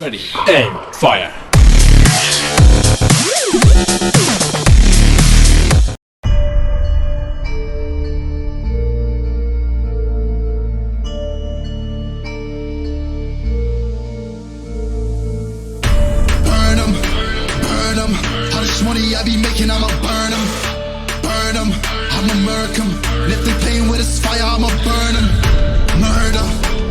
Ready, aim, fire. Burn 'em. How much money I be making, I'ma burn 'em. Burn 'em, I'ma murk 'em. And if they playing with this fire, I'ma burn 'em. Murder,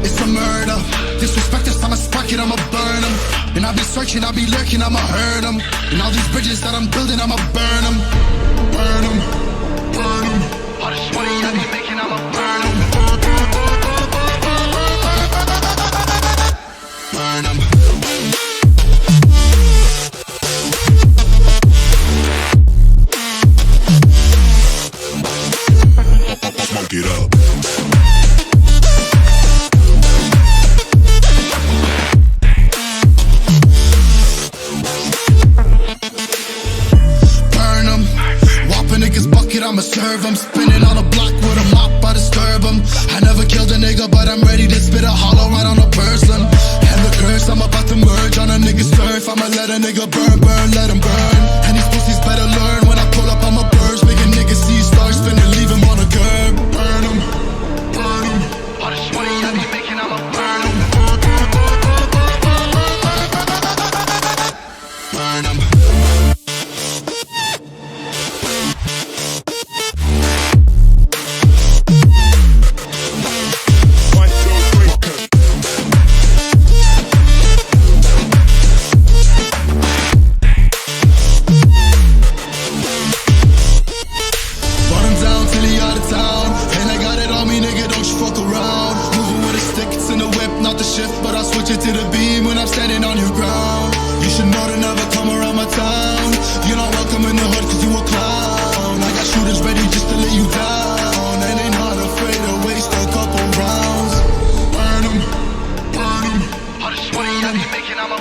it's a murder. Disrespect this, I'ma spark it, I'ma burn 'em. And I be searching, I be lurking, I'ma hurt 'em. And all these bridges that I'm building, I'ma burn 'em. Burn 'em, burn 'em. How much money I be making, I'ma burn 'em. Burn 'em. Smoke it up. Burn 'em. Whop a nigga's bucket, I'ma serve 'em. Spinning on a block with a mop, I disturb 'em. I never killed a nigga, but I'm ready to spit a hollow right on a person. And the curse, I'm about to merge on a nigga's turf. I'ma let a nigga burn, burn, let him burn. And these pussies better learn. When I pull up, I'ma burst. Make a nigga see stars, finna leave him on a curb. Burn 'em, burn 'em. All this money I be making, I'ma burn 'em. Burn 'em. Not the shift, but I'll switch it to the beam when I'm standing on your ground. You should know to never come around my town. You're not welcome in the hood cause you a clown. I got shooters ready just to lay you down. And they not afraid to waste a couple rounds. Burn 'em, burn 'em. All this money I be making, I'm a